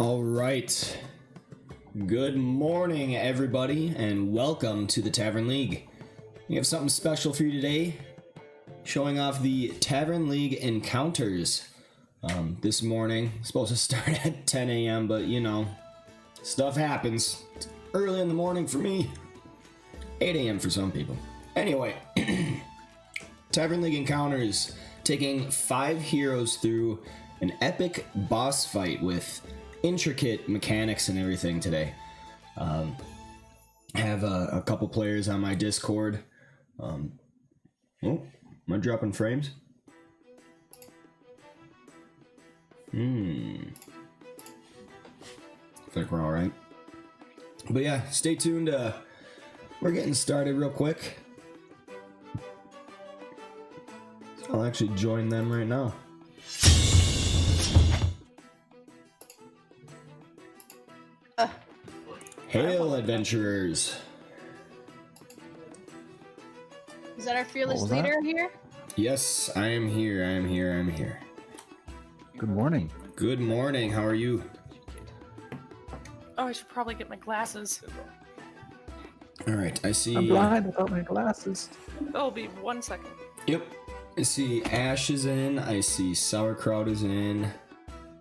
All right. Good morning, everybody, and welcome to the Tavern League. We have something special for you today, showing off the Tavern League encounters. This morning, supposed to start at 10 a.m., but you know, stuff happens. It's early in the morning for me, 8 a.m. for some people. Anyway, Tavern League encounters, taking 5 heroes through an epic boss fight with intricate mechanics and everything today. I have a couple players on my Discord. Oh, am I dropping frames? I think we're all right. But yeah, stay tuned. We're getting started real quick. I'll actually join them right now. Hail, adventurers! Is that our fearless leader here? Yes, I am here. I am here. I'm here. Good morning. Good morning. How are you? Oh, I should probably get my glasses. All right. I see. I'm blind without my glasses. It'll be 1 second. Yep. I see Ash is in. I see Sauerkraut is in.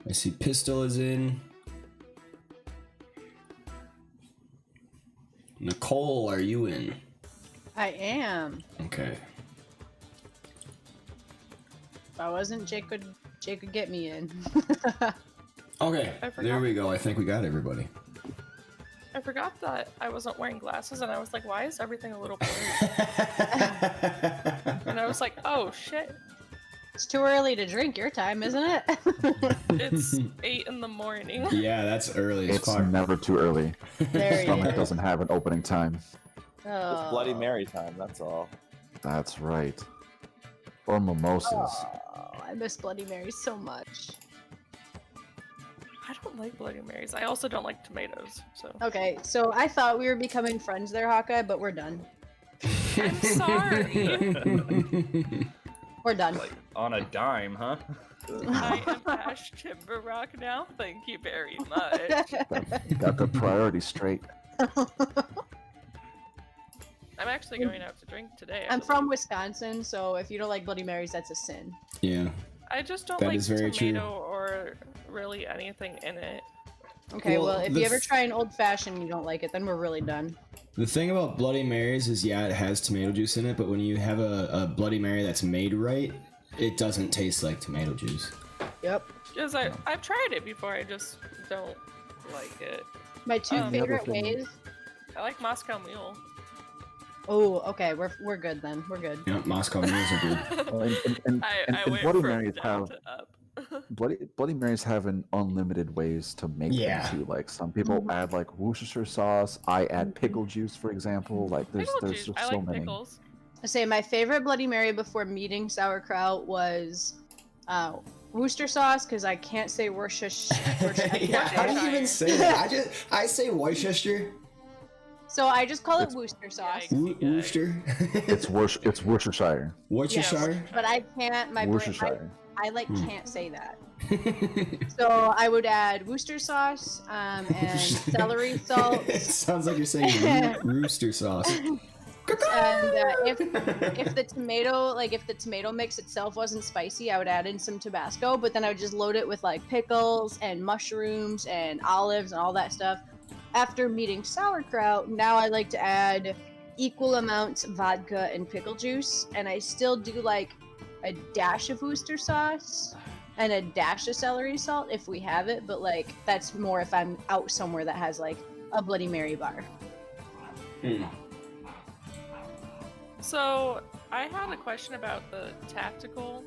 I see Pistol is in. Nicole, are you in? I am. Okay. If I wasn't, Jake could get me in. Okay. There we go. I think we got everybody. I forgot that I wasn't wearing glasses, and I was like, why is everything a little blurry? And I was like, oh, shit. It's too early to drink your time, isn't it? It's 8 in the morning. Yeah, that's early as It's fuck. never too early. There you Stomach go. doesn't have an opening time. Oh. It's Bloody Mary time, that's all. That's right. Or mimosas. Oh, I miss Bloody Mary so much. I don't like Bloody Marys. I also don't like tomatoes, so. Okay, so I thought we were becoming friends there, Hawkeye, but we're done. I'm sorry. We're done. Like, on a dime, huh? I am Ash Timberrock now. Thank you very much. Got the priorities straight. I'm actually going out to drink today. I I'm believe. from Wisconsin, so if you don't like Bloody Marys, that's a sin. Yeah. I just don't That like is very tomato true. or really anything in it. Okay, Well, well, if the you ever f- try an old fashioned and you don't like it, then we're really done. The thing about Bloody Marys is, yeah, it has tomato juice in it, but when you have a Bloody Mary that's made right, it doesn't taste like tomato juice. Yep. Because I've tried it before, I just don't like it. My two The other favorite thing- ways. I like Moscow Mule. Oh, okay, we're good then. We're good. Yeah, Moscow mules are good. Well, and I went Bloody from Marys down have to up. Bloody Marys have an unlimited ways to make Yeah. them too. Like some people add like Worcestershire sauce. I add pickle juice, for example. Like there's Pickle there's juice. just I so like many. pickles. I say my favorite Bloody Mary before meeting sauerkraut was Worcester sauce because I can't say Worcestershire. Yeah, how do you even say that? I say Worcestershire. So I just call it Worcester sauce. Yikes. Worcester. It's Worcestershire. Worcestershire. But I can't. My brain, Worcestershire. I like can't say that. So I would add Worcester sauce and celery salt. It sounds like you're saying rooster sauce. And if the tomato mix itself wasn't spicy, I would add in some Tabasco. But then I would just load it with like pickles and mushrooms and olives and all that stuff. After meeting sauerkraut, now I like to add equal amounts of vodka and pickle juice, and I still do like a dash of Worcester sauce and a dash of celery salt if we have it. But like that's more if I'm out somewhere that has like a Bloody Mary bar. So I had a question about the tactical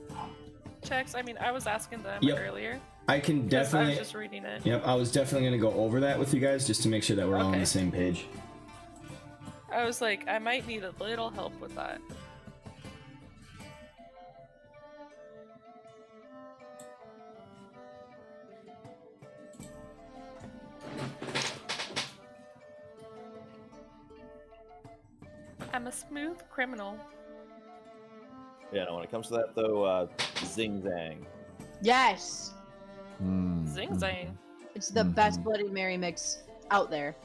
checks. I mean, I was asking them Yep. earlier. I can 'cause I definitely. was just reading it. Yep, I was definitely gonna go over that with you guys just to make sure that we're all on Okay. the same page. I was like, I might need a little help with that. I'm a smooth criminal. Yeah, no, when it comes to that though, zing zang. Yes. Mm, Zing mm. zang. It's the best Bloody Mary mix out there.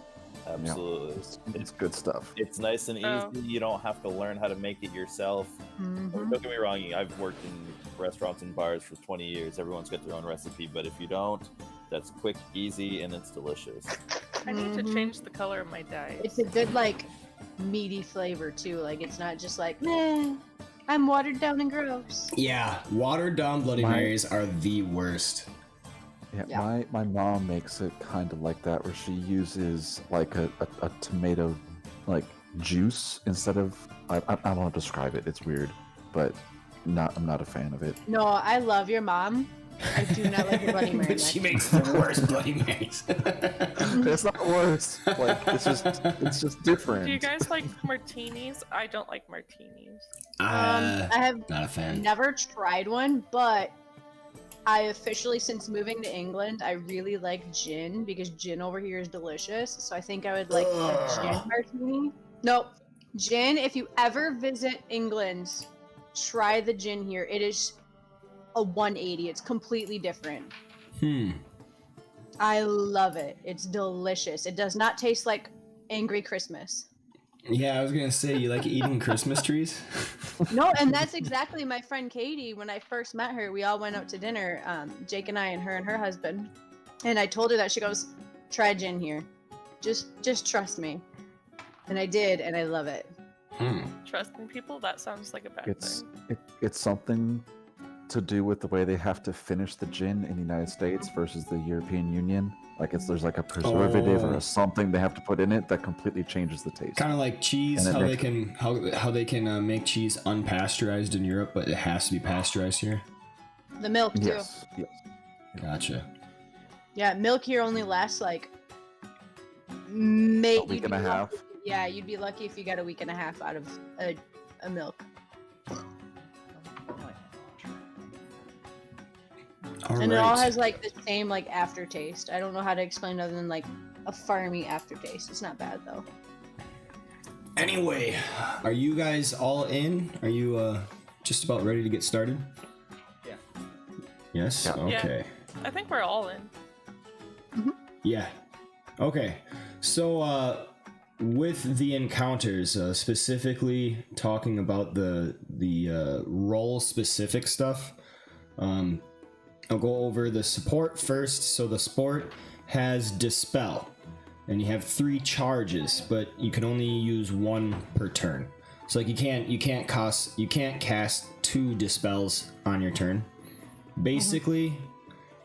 Absolutely. It's good stuff. It's nice and easy. Oh. You don't have to learn how to make it yourself. Mhm. Don't get me wrong. I've worked in restaurants and bars for 20 years. Everyone's got their own recipe, but if you don't, that's quick, easy, and it's delicious. I need to change the color of my dye. It's a good like meaty flavor too. Like it's not just like, meh, I'm watered down and gross. Yeah, watered down Bloody My- Marys are the worst. Yeah, my mom makes it kind of like that, where she uses like a tomato like juice instead of I don't want to describe it. It's weird, but I'm not a fan of it. No, I love your mom. I do not like the Bloody Mary But she mix. makes the worst Bloody Marys. It's not worse. Like it's just different. Do you guys like martinis? I don't like martinis. I have Not a fan. never tried one, but I officially, since moving to England, I really like gin because gin over here is delicious. So I think I would like a gin martini. Nope. Gin, if you ever visit England, try the gin here. It is a 180. It's completely different. I love it. It's delicious. It does not taste like Angry Christmas. Yeah, I was gonna say, you like eating Christmas trees? No, and that's exactly my friend Katie. When I first met her, we all went out to dinner, Jake and I and her husband. And I told her that. She goes, try gin here. Just trust me. And I did, and I love it. Trusting people? That sounds like a bad thing. It's something to do with the way they have to finish the gin in the United States versus the European Union. Like there's like a preservative or something they have to put in it that completely changes the taste. Kind of like cheese, And it how they can make cheese unpasteurized in Europe, but it has to be pasteurized here. The milk, too. Yes. Gotcha. Yeah, milk here only lasts like maybe A week and a half. Yeah, you'd be lucky if you got a week and a half out of a milk. And it all has like the same like aftertaste. I don't know how to explain other than like a farmy aftertaste. It's not bad though. Anyway, are you guys all in? Are you just about ready to get started? Yeah. Yes? Yeah. Okay. I think we're all in. Yeah. Okay. So with the encounters, specifically talking about the role specific stuff, I'll go over the support first. So the support has Dispel, and you have 3 charges, but you can only use 1 per turn. So like you can't cast 2 Dispels on your turn. Basically,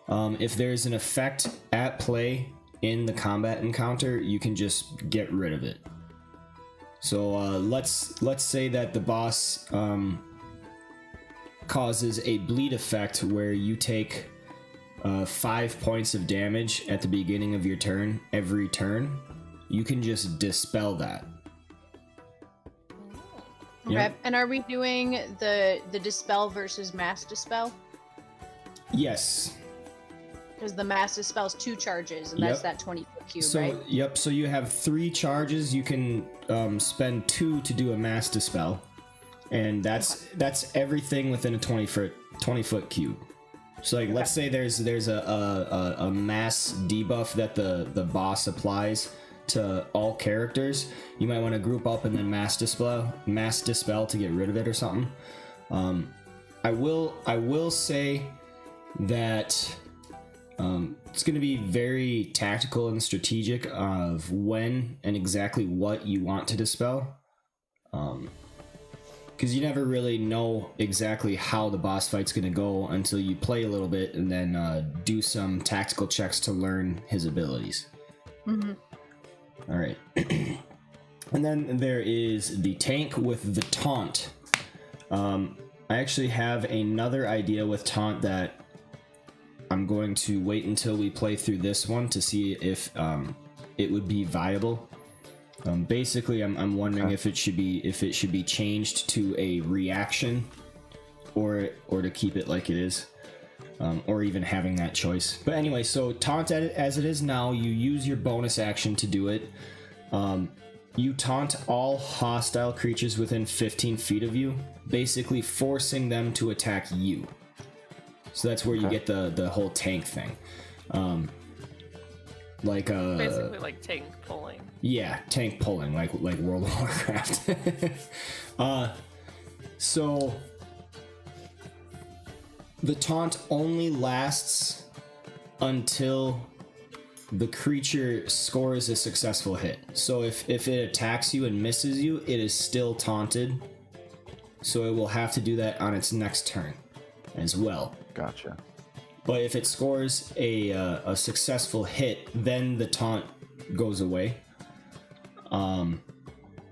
if there's an effect at play in the combat encounter, you can just get rid of it. So let's say that the boss causes a bleed effect where you take 5 points of damage at the beginning of your turn every turn. You can just dispel that. Okay. Yep. And are we doing the dispel versus mass dispel? Yes. Because the mass dispel's 2 charges, and that's Yep. that 20-foot cube, So right? yep. So you have 3 charges. You can spend 2 to do a mass dispel, and that's everything within a 20-foot cube. So like, let's say there's a mass debuff that the boss applies to all characters. You might want to group up and then mass dispel to get rid of it or something. I will say that it's going to be very tactical and strategic of when and exactly what you want to dispel. Because you never really know exactly how the boss fight's going to go until you play a little bit and then do some tactical checks to learn his abilities. Mm-hmm. All right. And then there is the tank with the taunt. I actually have another idea with taunt that I'm going to wait until we play through this one to see if it would be viable. Basically, I'm wondering if it should be changed to a reaction, or to keep it like it is, or even having that choice. But anyway, so taunt as it is now, you use your bonus action to do it. You taunt all hostile creatures within 15 feet of you, basically forcing them to attack you. So that's where you get the whole tank thing. like Basically, like tank pulling. Yeah, tank pulling, like World of Warcraft. So the taunt only lasts until the creature scores a successful hit. So if it attacks you and misses you, it is still taunted. So it will have to do that on its next turn as well. Gotcha. But if it scores a successful hit, then the taunt goes away.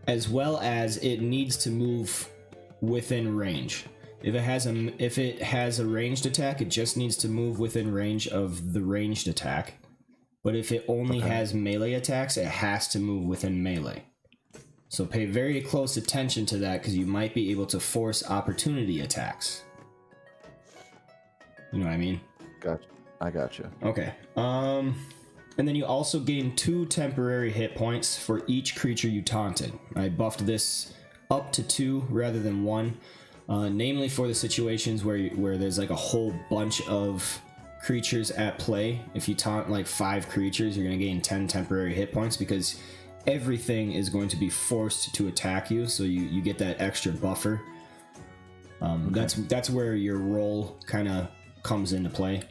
As well as it needs to move within range. If it has a ranged attack, it just needs to move within range of the ranged attack. But if it only has melee attacks, it has to move within melee. So pay very close attention to that, because you might be able to force opportunity attacks. You know what I mean? Gotcha. I gotcha. Okay. And then you also gain 2 temporary hit points for each creature you taunted. I buffed this up to 2 rather than 1, namely for the situations where there's like a whole bunch of creatures at play. If you taunt like 5 creatures, you're going to gain 10 temporary hit points, because everything is going to be forced to attack you, so you get that extra buffer. That's where your roll kind of comes into play.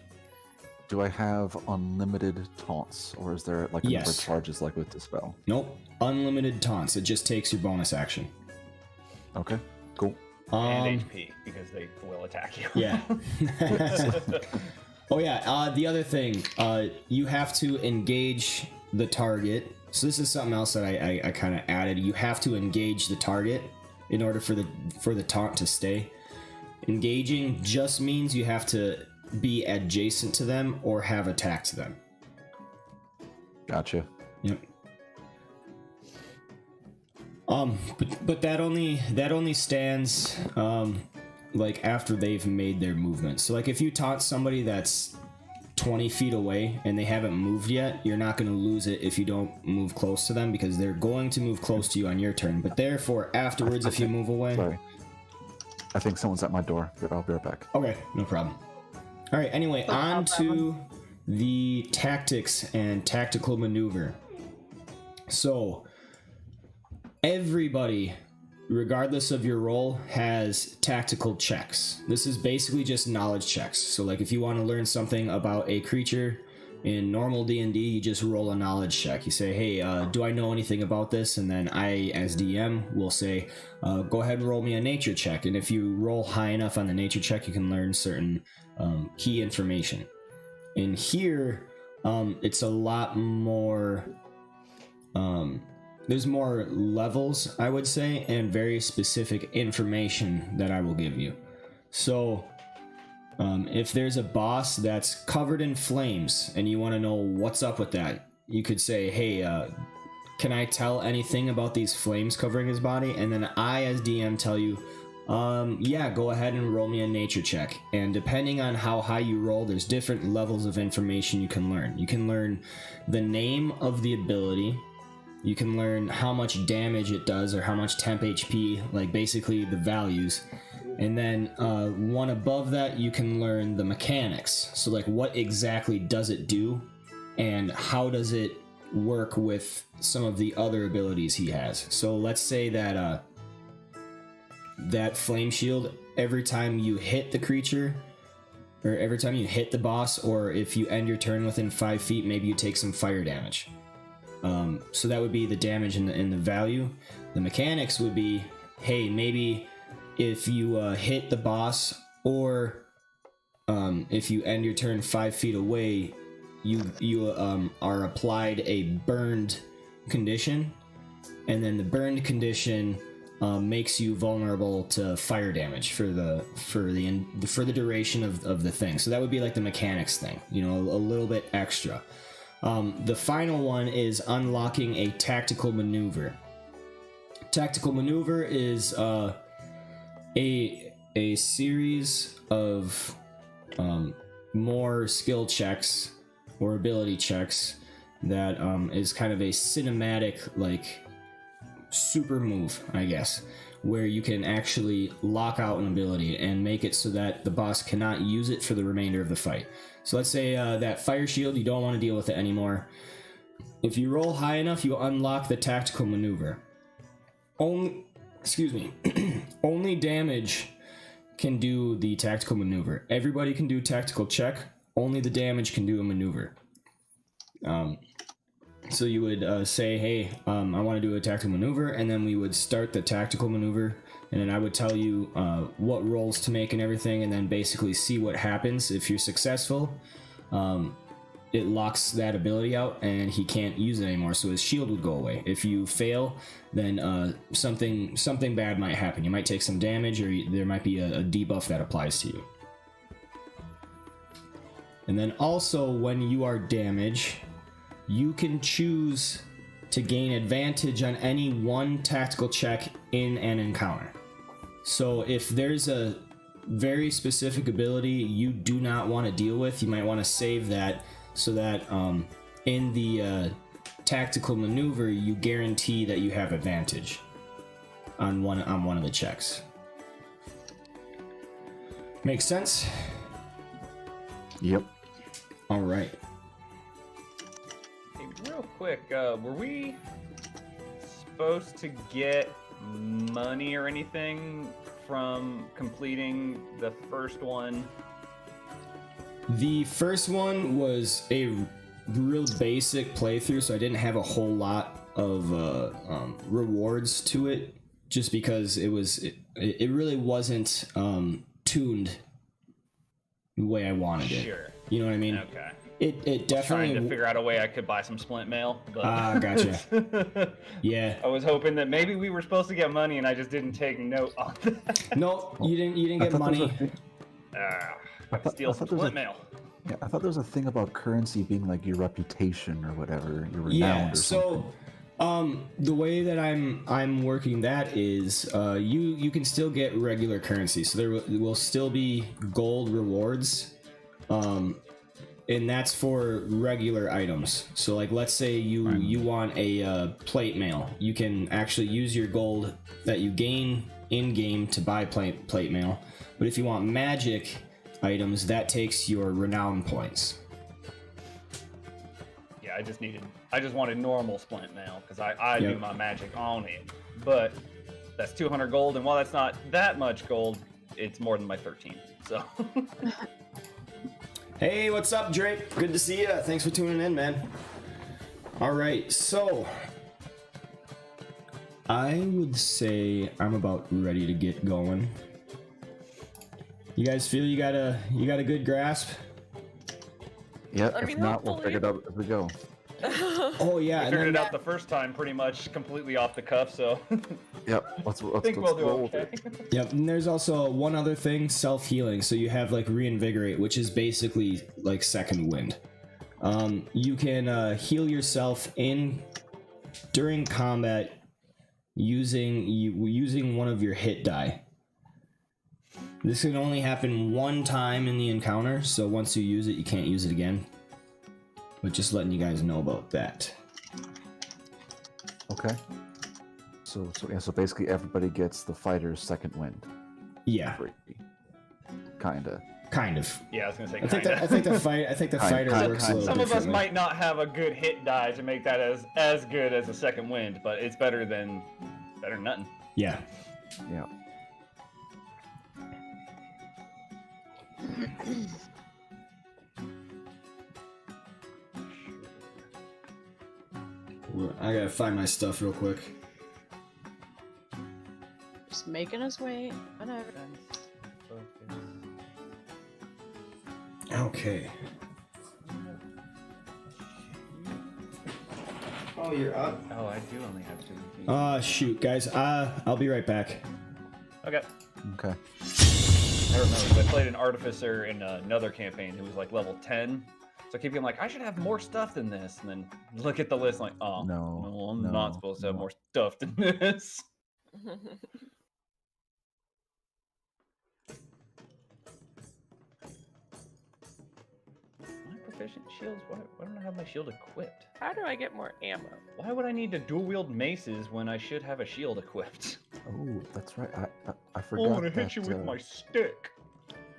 Do I have unlimited taunts, or is there like number charges like with Dispel? Nope, unlimited taunts. It just takes your bonus action. Okay, cool. And HP, because they will attack you. Yeah. Oh yeah, the other thing, you have to engage the target. So this is something else that I kind of added. You have to engage the target in order for the taunt to stay. Engaging just means you have to be adjacent to them or have attacked them. Gotcha. Yep. But that only stands like after they've made their movement. So like if you taunt somebody that's 20 feet away and they haven't moved yet, you're not going to lose it if you don't move close to them, because they're going to move close to you on your turn. But therefore, afterwards, if you move away... Sorry. I think someone's at my door, but I'll be right back. Okay, no problem. All right, anyway, on to the tactics and tactical maneuver. So, everybody, regardless of your role, has tactical checks. This is basically just knowledge checks. So like if you want to learn something about a creature in normal D&D, you just roll a knowledge check. You say, hey, do I know anything about this? And then I, as DM, will say, go ahead and roll me a nature check. And if you roll high enough on the nature check, you can learn certain key information. In here, it's a lot more... there's more levels, I would say, and very specific information that I will give you. So, if there's a boss that's covered in flames and you want to know what's up with that, you could say, hey, can I tell anything about these flames covering his body? And then I, as DM, tell you, yeah, go ahead and roll me a nature check. And depending on how high you roll, there's different levels of information you can learn. You can learn the name of the ability. You can learn how much damage it does, or how much temp HP, like basically the values. And then one above that, you can learn the mechanics. So like what exactly does it do, and how does it work with some of the other abilities he has. So let's say that that flame shield, every time you hit the creature, or every time you hit the boss, or if you end your turn within 5 feet, maybe you take some fire damage. So that would be the damage and the value. The mechanics would be, hey, maybe if you hit the boss, or if you end your turn 5 feet away, you are applied a burned condition, and then the burned condition makes you vulnerable to fire damage for the duration of the thing. So that would be like the mechanics thing, you know, a little bit extra. The final one is unlocking a tactical maneuver. Tactical maneuver is a series of more skill checks or ability checks that is kind of a cinematic, like, super move, I guess, where you can actually lock out an ability and make it so that the boss cannot use it for the remainder of the fight. So let's say that fire shield, you don't want to deal with it anymore. If you roll high enough, you unlock the tactical maneuver. Only damage can do the tactical maneuver. Everybody can do tactical check. Only the damage can do a maneuver. So you would say, hey, I want to do a tactical maneuver, and then we would start the tactical maneuver, and then I would tell you what rolls to make and everything, and then basically see what happens. If you're successful, it locks that ability out, and he can't use it anymore, so his shield would go away. If you fail, then something bad might happen. You might take some damage, or there might be a debuff that applies to you. And then also, when you are damaged, you can choose to gain advantage on any one tactical check in an encounter. So if there's a very specific ability you do not want to deal with, you might want to save that so that in the tactical maneuver you guarantee that you have advantage on one of the checks. Makes sense? Yep. All right. Hey, real quick, were we supposed to get money or anything from completing the first one? The first one was a real basic playthrough, so I didn't have a whole lot of rewards to it, just because it really wasn't tuned the way I wanted it. Sure. You know what I mean? Okay. It definitely. Trying to figure out a way I could buy some splint mail. But... gotcha. Yeah. I was hoping that maybe we were supposed to get money, and I just didn't take note on that. No, you didn't get money. I could steal some splint mail. Yeah, I thought there was a thing about currency being like your reputation or whatever, your renown Yeah. or something. So, the way that I'm working that is, you can still get regular currency. So there will still be gold rewards. And that's for regular items. So like, let's say you want a plate mail. You can actually use your gold that you gain in-game to buy plate mail. But if you want magic items, that takes your renown points. Yeah, I just wanted normal splint mail, because I do my magic on it. But that's 200 gold, and while that's not that much gold, it's more than my 13. So... Hey, what's up, Drake? Good to see you. Thanks for tuning in, man. All right, so I would say I'm about ready to get going. You guys feel you got a good grasp? Yeah, I if mean, not, we'll hopefully. figure it out as we go. Oh yeah, I and figured then it out the first time pretty much completely off the cuff, so Yep, let's I think we'll do roll with okay. it. Yep, and there's also one other thing, self-healing. So you have like reinvigorate, which is basically like second wind. You can heal yourself during combat using one of your hit die. This can only happen one time in the encounter, so once you use it, you can't use it again. But just letting you guys know about that. Okay. So basically everybody gets the fighter's second wind. Yeah, Free. Kinda. kind of. Yeah, I was gonna say I think the fighter Kind- works kind- a little some of us differently. might not have a good hit die to make that as good as a second wind, but it's better than nothing. Yeah. Yeah. I gotta find my stuff real quick. Just making us wait. Whatever. Okay. Oh, you're up. Oh, I do only have 2 Shoot, guys. I'll be right back. Okay. Okay. I remember I played an artificer in another campaign who was like level 10. So I keep being like, I should have more stuff than this, and then look at the list like, oh No, I'm no, not supposed to have no. more stuff than this. My proficient shields. Why don't I have my shield equipped? How do I get more ammo? Why would I need to dual wield maces when I should have a shield equipped? Oh, that's right. I Oh, forgot I'm gonna that hit you with my stick.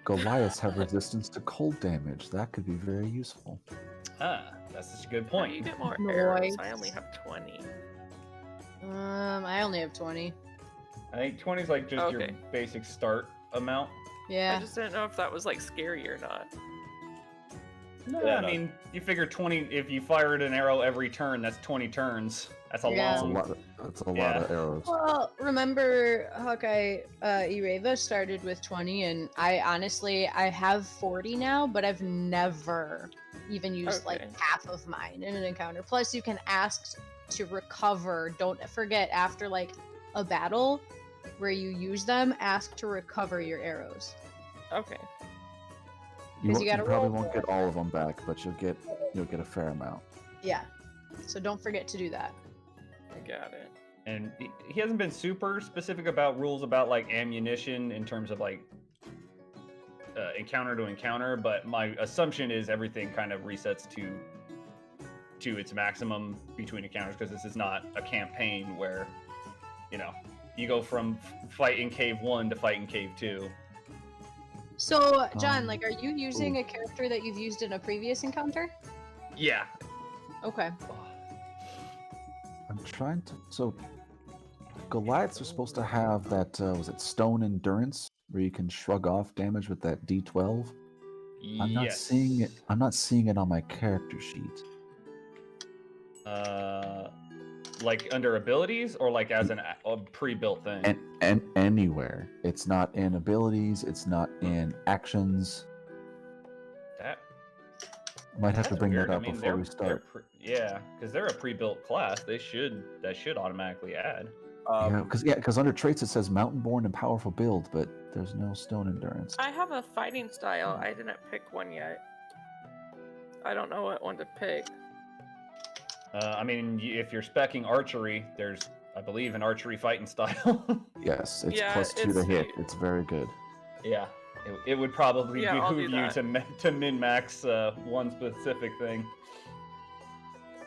Goliaths have resistance to cold damage. That could be very useful. That's such a good No, point. you get more Nice. arrows. I only have 20. I only have 20. I think 20 is like just your Okay. basic start amount. Yeah. I just didn't know if that was like scary or not. No, Yeah, I no. mean, you figure 20, if you fired an arrow every turn, that's 20 turns. That's a Yeah. long... That's a lot Yeah. of arrows. Well, remember Hawkeye Ereva started with 20, and I have 40 now, but I've never even used like Okay. half of mine in an encounter. Plus, you can ask to recover. Don't forget, after like a battle where you use them, ask to recover your arrows. Okay. You, 'Cause you gotta probably roll won't get all of them back, but you'll get a fair amount. Yeah. So don't forget to do that. I got it. And he hasn't been super specific about rules about like ammunition in terms of like encounter to encounter, but my assumption is everything kind of resets to its maximum between encounters, because this is not a campaign where, you know, you go from fight in cave 1 to fight in cave 2. So, John, Um, are you using a character that you've used in a previous encounter? Yeah. Okay. I'm trying to. So, Goliaths are supposed to have that. Was it stone endurance, where you can shrug off damage with that D12? I'm not seeing it. I'm not seeing it on my character sheet. Like under abilities, or like as a pre-built thing? And anywhere. It's not in abilities. It's not in actions. That Might have to that's bring weird. that I up mean, before we they're start. yeah, because they're a pre-built class. That should automatically add. Because under traits it says mountain-born and powerful build, but there's no stone endurance. I have a fighting style. I didn't pick one yet. I don't know what one to pick. I mean, if you're specking archery, there's, I believe, an archery fighting style. Yes, it's Yeah, +2 to it's- hit. It's very good. Yeah, it would probably Yeah, I'll behoove do you that. to min-max one specific thing.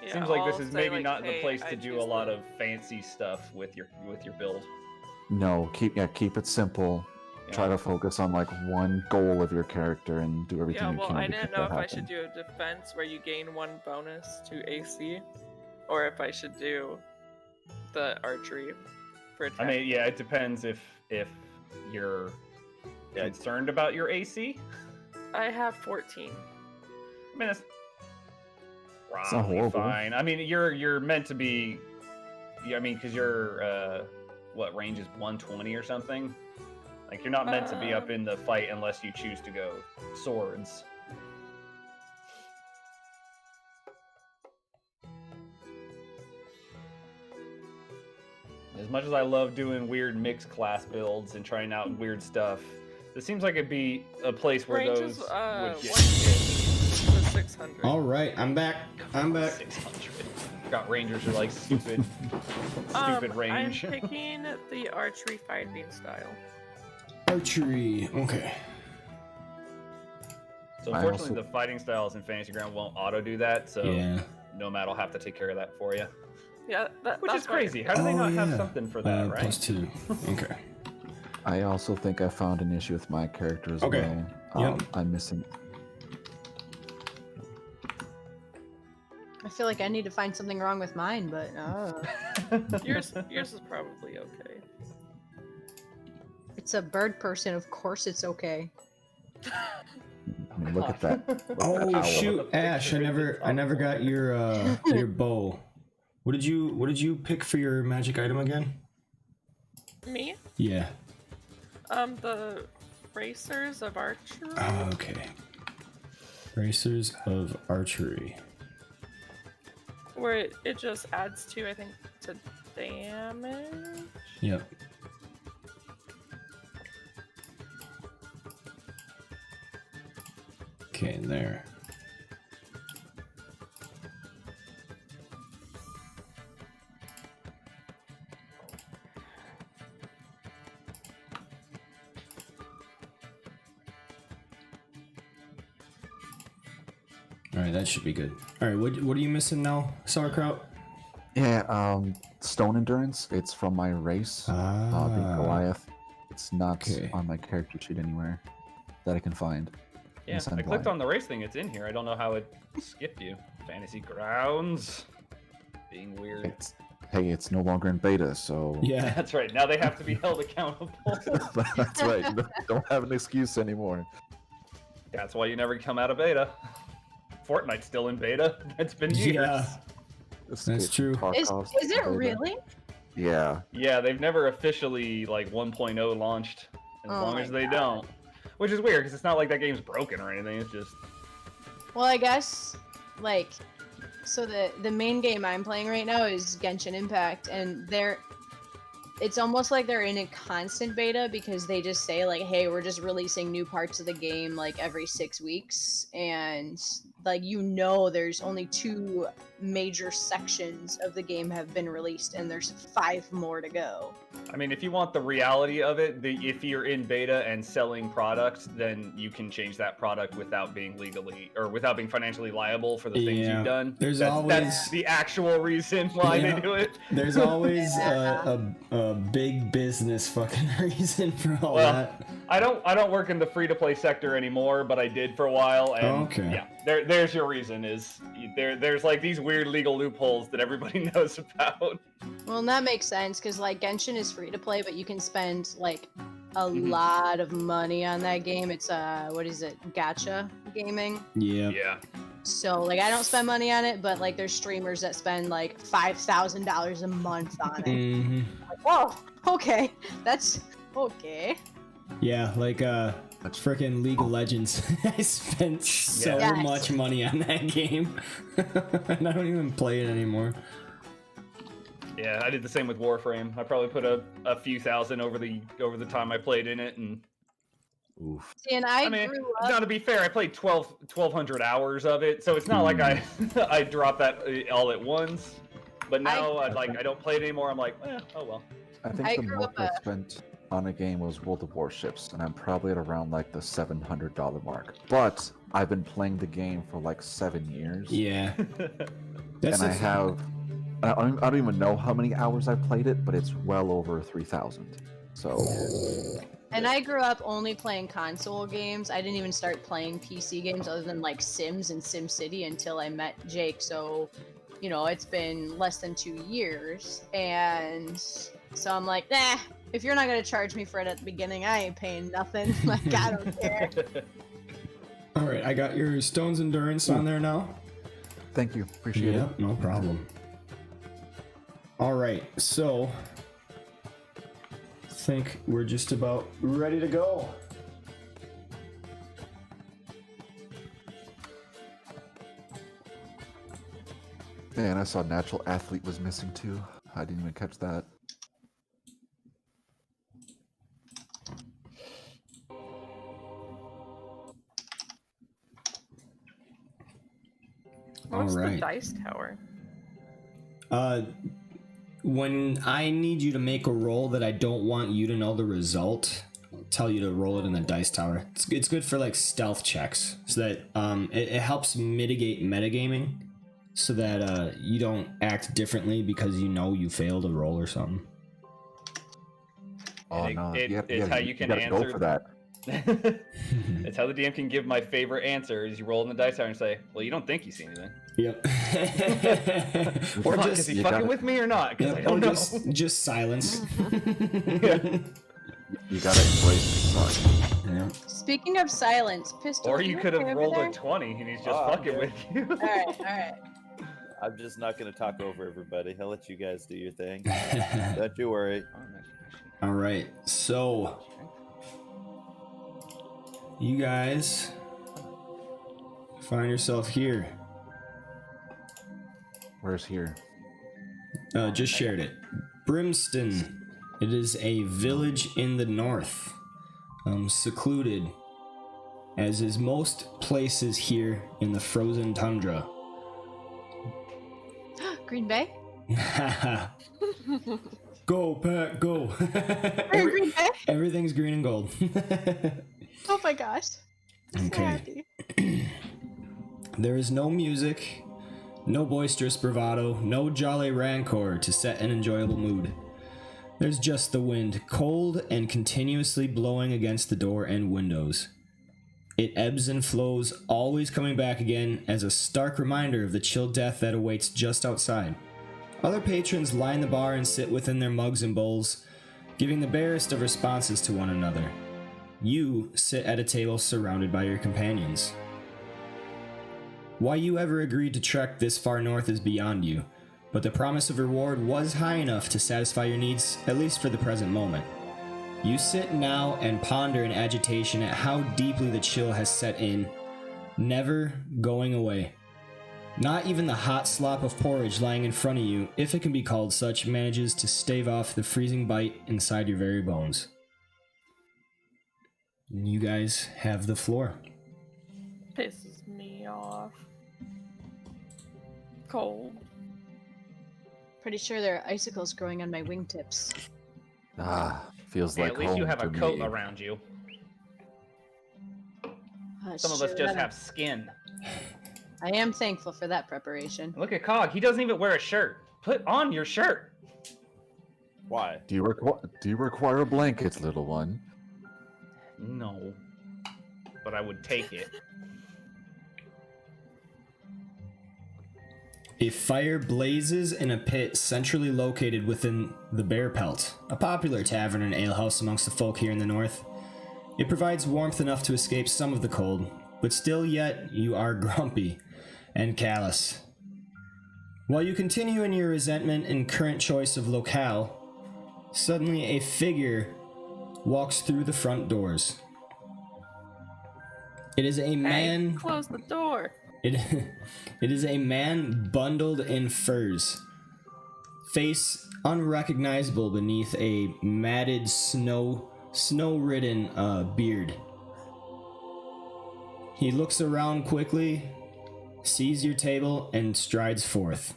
Yeah, Seems like this I'll is say, maybe like, not the hey, place I to do choose a lot the- of fancy stuff with your build. No, keep it simple. Try Yeah. to focus on like one goal of your character and do everything Yeah, you well, can I to didn't make know that if I happen. should do a defense where you gain 1 bonus to AC, or if I should do the archery for attack. I mean, yeah, it depends if you're concerned about your AC. I have 14. I mean, that's not probably horrible. fine. I mean, you're meant to be. Yeah, I mean, because your what range is 120 or something. Like you're not meant to be up in the fight unless you choose to go swords. As much as I love doing weird mixed class builds and trying out weird stuff, this seems like it'd be a place where Range those is would 150 to 600. All right, I'm back. 600. Got rangers are like stupid range. I'm picking the archery fighting style. Archery. Okay. So I unfortunately, also- the fighting styles in Fantasy Ground won't auto do that. So Yeah. Nomad will have to take care of that for you, Yeah, which that's is crazy. How do they Oh, not have yeah. something for that, right? +2. Okay. I also think I found an issue with my character as Okay. well. Yep. I'm missing. I feel like I need to find something wrong with mine, but Yours is probably okay. it's a bird person. Of course, it's okay. I mean, look at that. Look at that Oh owl. shoot, Ash! I never got your bow. What did you pick for your magic item again? Me? Yeah. The racers of archery. Okay. Racers of archery. Where it just adds to, I think, to damage. Yep. Okay, there. All right, that should be good. All right, what are you missing now, Sauerkraut? Yeah, stone endurance. It's from my race, being Goliath. It's not Okay. on my character sheet anywhere that I can find. Yeah, I clicked on the race thing. It's in here. I don't know how it skipped you. Fantasy Grounds. Being weird. It's no longer in beta, so... Yeah. That's right. Now they have to be held accountable. That's right. Don't have an excuse anymore. That's why you never come out of beta. Fortnite's still in beta. It's been years. Yeah. That's true. Is it really? Yeah. Yeah, they've never officially, like, 1.0 launched. As long as they don't. Which is weird, because it's not like that game's broken or anything. It's just... Well, I guess, like... So the main game I'm playing right now is Genshin Impact, and it's almost like they're in a constant beta because they just say like, hey, we're just releasing new parts of the game like every 6 weeks, and like there's only 2 major sections of the game have been released, and there's 5 more to go. I mean, if you want the reality of it, if you're in beta and selling products, then you can change that product without being without being financially liable for the things you've done. That's the actual reason why they do it. There's always a big business fucking reason for all that. I don't work in the free-to-play sector anymore, but I did for a while, and yeah, there's your reason. There's like these weird legal loopholes that everybody knows about. Well, and that makes sense because like Genshin is free to play, but you can spend like a lot of money on that game. It's what is it? Gacha gaming. Yeah. Yeah. So like I don't spend money on it, but like there's streamers that spend like $5,000 a month on it. Mm-hmm. Like, whoa, okay, that's okay. Yeah, like freaking League of Legends. I spent so much money on that game, and I don't even play it anymore. Yeah, I did the same with Warframe. I probably put a few thousand over the time I played in it, and oof. See, and I mean, grew up... Now to be fair, I played 1,200 hours of it, so it's not like I dropped that all at once. But now I don't play it anymore. I'm like, oh well. I think the most I spent on a game was World of Warships, and I'm probably at around like the $700 mark. But I've been playing the game for like 7 years. Yeah. I don't even know how many hours I've played it, but it's well over 3,000. So. And I grew up only playing console games. I didn't even start playing PC games other than like Sims and SimCity until I met Jake. So, it's been less than 2 years. And so I'm like, nah, if you're not going to charge me for it at the beginning, I ain't paying nothing. Like, I don't care. All right, I got your Stone's Endurance on there now. Thank you. Appreciate it. No problem. All right, so I think we're just about ready to go. Man, I saw Natural Athlete was missing too. I didn't even catch that. What's the dice tower? When I need you to make a roll that I don't want you to know the result, I'll tell you to roll it in the dice tower. It's good for like stealth checks, so that it helps mitigate metagaming, so that you don't act differently because you failed a roll or something. Oh no! It's how you can answer go for that. It's how the DM can give my favorite answer is you roll in the dice tower and say, well, you don't think you see anything. Yep. Or is he fucking with me or not? Because I don't know. Just silence. You gotta embrace the suck. Yeah. Speaking of silence, Pistol. Or you could have rolled a 20 and he's just fucking with you. Alright. I'm just not going to talk over everybody. I'll let you guys do your thing. Don't you worry. All right, so you guys find yourself here. Where's here? Just shared it. Brimston. It is a village in the north, secluded, as is most places here in the frozen tundra. Green Bay? Go, Pat, go. Green Bay? Everything's green and gold. Oh my gosh. I'm so happy. There is no music, no boisterous bravado, no jolly rancor to set an enjoyable mood. There's just the wind, cold and continuously blowing against the door and windows. It ebbs and flows, always coming back again as a stark reminder of the chill death that awaits just outside. Other patrons line the bar and sit within their mugs and bowls, giving the barest of responses to one another. You sit at a table surrounded by your companions. Why you ever agreed to trek this far north is beyond you, but the promise of reward was high enough to satisfy your needs, at least for the present moment. You sit now and ponder in agitation at how deeply the chill has set in, never going away. Not even the hot slop of porridge lying in front of you, if it can be called such, manages to stave off the freezing bite inside your very bones. You guys have the floor. Pisses me off. Cold. Pretty sure there are icicles growing on my wingtips. Feels Hey, like at least you home have a to coat me. around you. That's Some of us true. just have skin. I am thankful for that preparation. Look at Cog. He doesn't even wear a shirt. Put on your shirt. Why? Do you require a blanket, little one? No. But I would take it. A fire blazes in a pit centrally located within the Bear Pelt, a popular tavern and alehouse amongst the folk here in the north. It provides warmth enough to escape some of the cold, but still yet you are grumpy and callous. While you continue in your resentment and current choice of locale, suddenly a figure walks through the front doors. It is a man. Hey, close the door. It is a man bundled in furs, face unrecognizable beneath a matted snow-ridden beard. He looks around quickly, sees your table, and strides forth.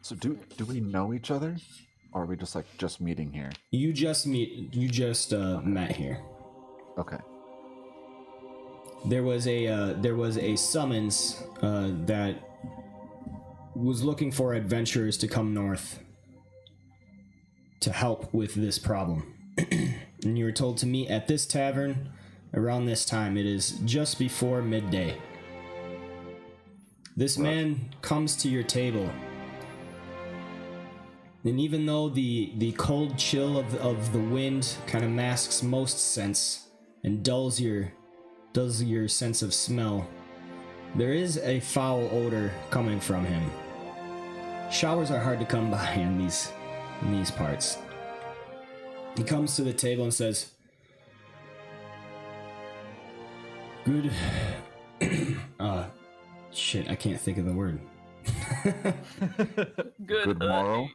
So do we know each other? Or are we just meeting here? You just met here. Okay. There was a summons that was looking for adventurers to come north to help with this problem. And you were told to meet at this tavern around this time. It is just before midday. This man comes to your table, and even though the cold chill of the wind kind of masks most sense and dulls your sense of smell, there is a foul odor coming from him. Showers are hard to come by in these parts. He comes to the table and says, "Good." Shit, I can't think of the word. Good morrow.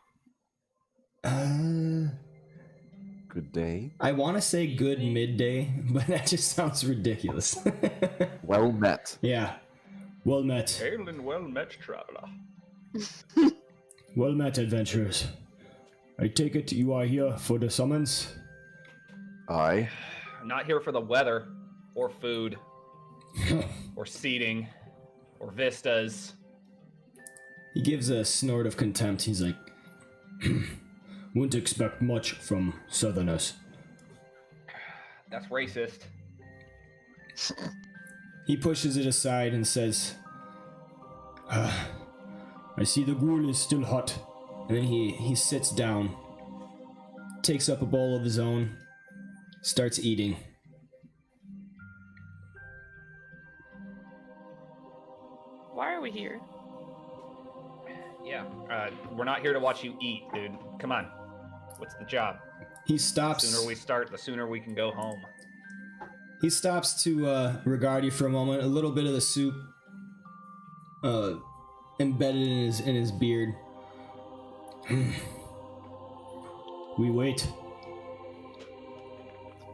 Good day. I want to say good midday, but that just sounds ridiculous. Well met. Yeah. Well met. Hail and well met, traveler. Well met, adventurers. I take it you are here for the summons? Aye. I'm not here for the weather, or food, or seating, or vistas. He gives a snort of contempt. He's like, wouldn't expect much from southerners. That's racist. He pushes it aside and says, I see the gruel is still hot. And then he sits down, takes up a bowl of his own, starts eating. Why are we here? Yeah, we're not here to watch you eat, dude. Come on. What's the job? He The stops. sooner we start, the sooner we can go home. He stops to regard you for a moment. A little bit of the soup embedded in his beard. We wait.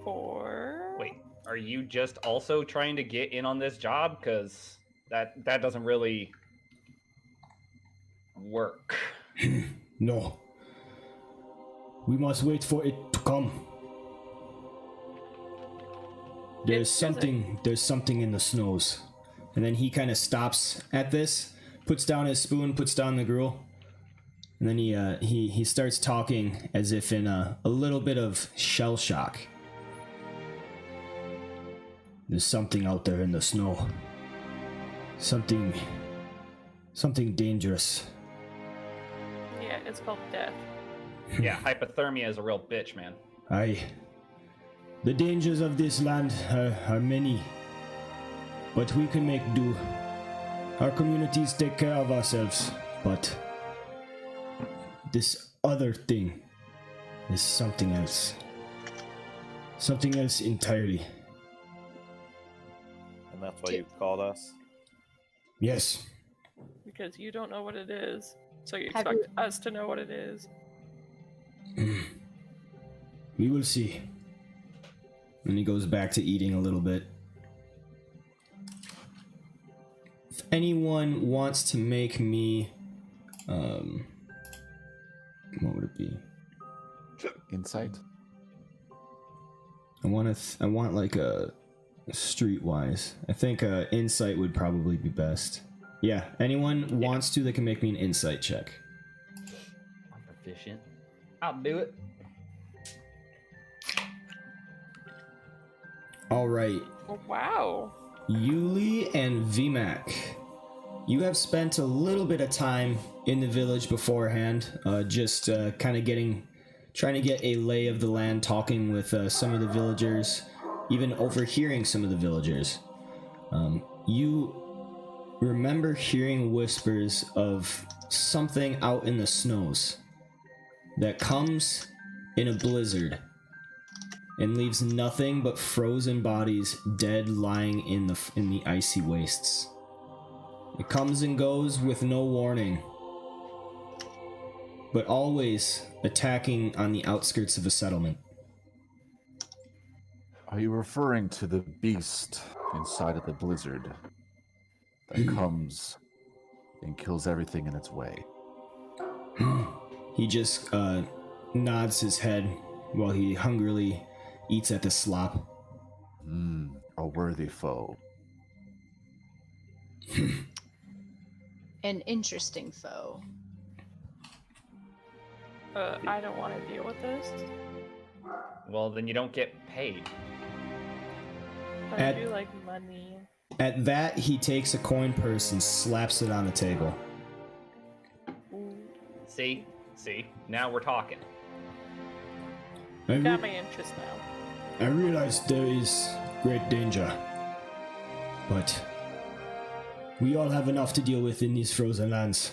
For Wait, are you just also trying to get in on this job? Because that doesn't really work. No. We must wait for it to come. There's something in the snows. And then he kind of stops at this, puts down his spoon, puts down the gruel, and then he starts talking as if in a little bit of shell shock. There's something out there in the snow. Something dangerous. Yeah, it's called death. Yeah, hypothermia is a real bitch, man. Aye. The dangers of this land are many, but we can make do. Our communities take care of ourselves, but this other thing is something else. Something else entirely. And that's why you called us? Yes. Because you don't know what it is, so you Have expect us to know what it is. We will see. And he goes back to eating a little bit. If anyone wants to make me, what would it be? Insight. I want like a streetwise. I think insight would probably be best. Yeah, anyone wants to, they can make me an insight check. I'm proficient. I'll do it. All right, Oh, wow. Yuli and VMAC, you have spent a little bit of time in the village beforehand, just kind of trying to get a lay of the land, talking with some of the villagers, even overhearing some of the villagers. You remember hearing whispers of something out in the snows that comes in a blizzard and leaves nothing but frozen bodies dead lying in the icy wastes. It comes and goes with no warning, but always attacking on the outskirts of a settlement. Are you referring to the beast inside of the blizzard that comes and kills everything in its way? He just nods his head while he hungrily eats at the slop. A worthy foe. An interesting foe. I don't want to deal with this. Well, then you don't get paid. I do like money. At that, he takes a coin purse and slaps it on the table. See? Now we're talking. Got my interest now. I realize there is great danger, but we all have enough to deal with in these frozen lands.